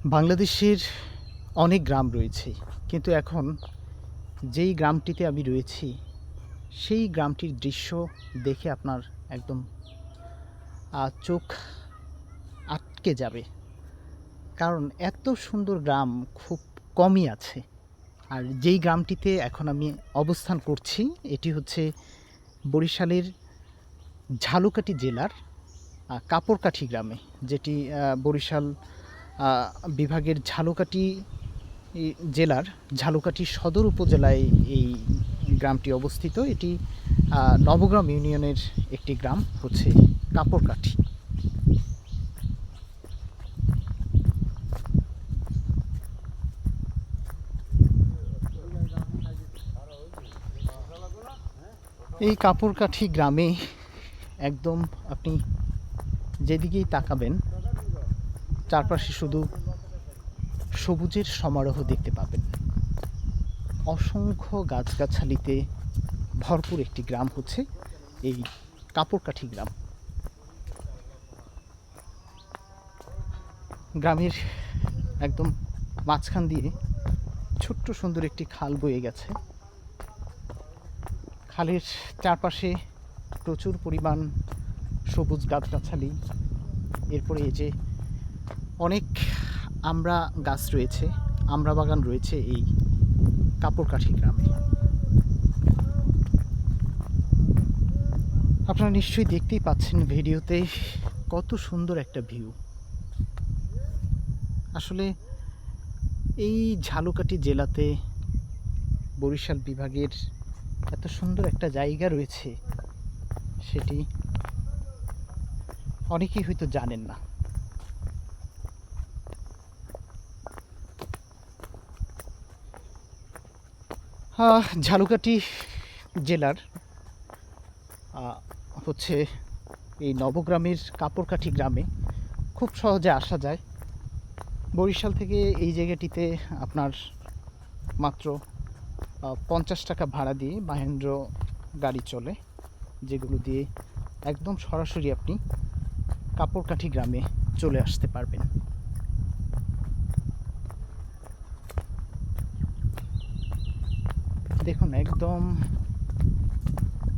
বাংলাদেশের অনেক গ্রাম রয়েছে, কিন্তু এখন যেই গ্রামটিতে আমি রয়েছি সেই গ্রামটির দৃশ্য দেখে আপনার একদম চোখ আটকে যাবে। কারণ এত সুন্দর গ্রাম খুব কমই আছে। আর যেই গ্রামটিতে এখন আমি অবস্থান করছি এটি হচ্ছে বরিশালের ঝালকাঠি জেলার কাপড়কাঠি গ্রামে, যেটি বরিশাল বিভাগের ঝালকাঠি জেলার ঝালকাঠি সদর উপজেলায় এই গ্রামটি অবস্থিত। এটি নবগ্রাম ইউনিয়নের একটি গ্রাম হচ্ছে কাপড়কাঠি। এই কাপড়কাঠি গ্রামে একদম আপনি যেদিকেই তাকাবেন চারপাশে শুধু সবুজের সমারোহ দেখতে পাবেন। অসংখ্য গাছগাছালিতে ভরপুর একটি গ্রাম হচ্ছে এই কাপড়কাঠি গ্রাম। গ্রামের একদম মাঝখান দিয়ে ছোট্ট সুন্দর একটি খাল বয়ে গেছে। খালের চারপাশে প্রচুর পরিমাণ সবুজ গাছগাছালি। এরপরে এই যে অনেক আমড়া গাছ রয়েছে, আমড়া বাগান রয়েছে এই কাপড়কাঠি গ্রামে। আপনারা নিশ্চয়ই দেখতেই পাচ্ছেন ভিডিওতে কত সুন্দর একটা ভিউ। আসলে এই ঝালকাঠি জেলাতে বরিশাল বিভাগের এত সুন্দর একটা জায়গা রয়েছে, সেটি অনেকেই হয়তো জানেন না। ঝালকাঠি জেলার হচ্ছে এই নবগ্রামের কাপড়কাঠি গ্রামে খুব সহজে আসা যায়। বরিশাল থেকে এই জায়গাটিতে আপনার মাত্র 50 টাকা ভাড়া দিয়ে মাহেন্দ্র গাড়ি চলে, যেগুলো দিয়ে একদম সরাসরি আপনি কাপড়কাঠি গ্রামে চলে আসতে পারবেন। দেখুন একদম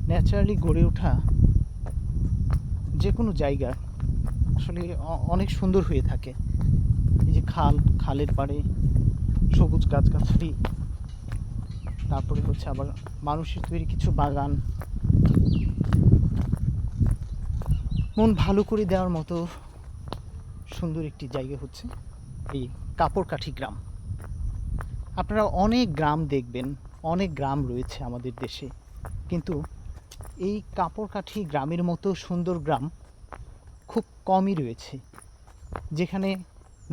ন্যাচারালি গড়ে ওঠা যে কোনো জায়গা আসলে অনেক সুন্দর হয়ে থাকে। এই যে খালের পাড়ে সবুজ গাছগাছালি, তারপরে হচ্ছে আবার মানুষের তৈরি কিছু বাগান, মন ভালো করে দেওয়ার মতো সুন্দর একটি জায়গা হচ্ছে এই কাপড়কাঠি গ্রাম। আপনারা অনেক গ্রাম দেখবেন, অনেক গ্রাম রয়েছে আমাদের দেশে, কিন্তু এই কাপড়কাঠি গ্রামের মতো সুন্দর গ্রাম খুব কমই রয়েছে, যেখানে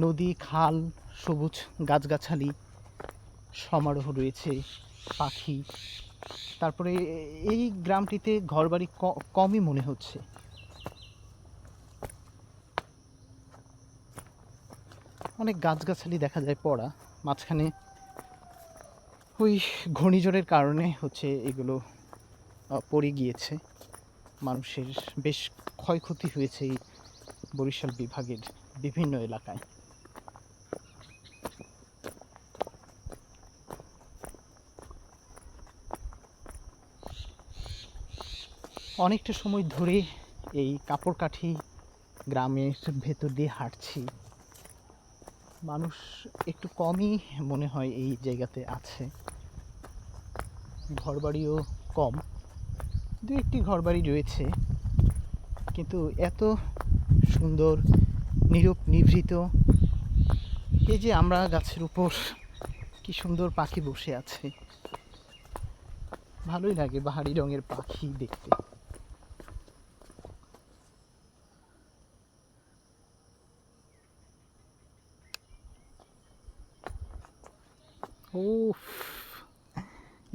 নদী, খাল, সবুজ গাছগাছালি সমারোহ রয়েছে, পাখি। তারপরে এই গ্রামটিতে ঘরবাড়ি কমই মনে হচ্ছে। অনেক গাছগাছালি দেখা যায় পড়া, মাঝখানে ওই ঘূর্ণিঝড়ের কারণে হচ্ছে এগুলো পড়ে গিয়েছে। মানুষের বেশ ক্ষয়ক্ষতি হয়েছে এই বরিশাল বিভাগের বিভিন্ন এলাকায়। অনেকটা সময় ধরে এই কাপড়কাঠি গ্রামের ভেতর দিয়ে হাঁটছি। মানুষ একটু কমই মনে হয় এই জায়গাতে আছে, ঘরবাড়িও কম, দু একটি ঘরবাড়ি রয়েছে, কিন্তু এত সুন্দর নীরব নিভৃত। এই যে আমরা গাছের উপর কি সুন্দর পাখি বসে আছে, ভালোই লাগে বাহারি রঙের পাখি দেখতে। ও,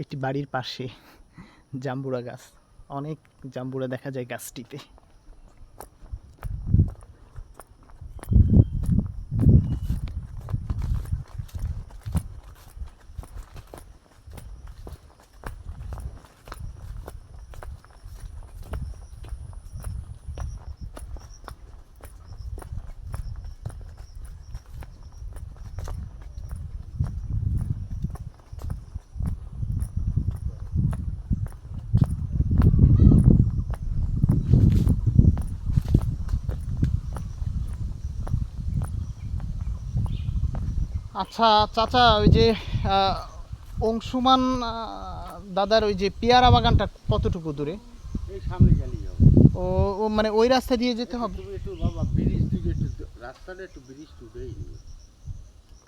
একটি বাড়ির পাশে জাম্বুরা গাছ, অনেক জাম্বুরা দেখা যায় গাছটিতে। আচ্ছা চাচা, ওই যে আহ, অংশুমান দাদার ওই যে পেয়ারা বাগানটা কতটুকু দূরে? এই সামনে গেলেই হবে। ও ও মানে ওই রাস্তা দিয়ে যেতে হবে? তুমি একটু বাবা ব্রিজ থেকে একটু রাস্তাটা একটু ব্রিজ টুটেই নিয়ে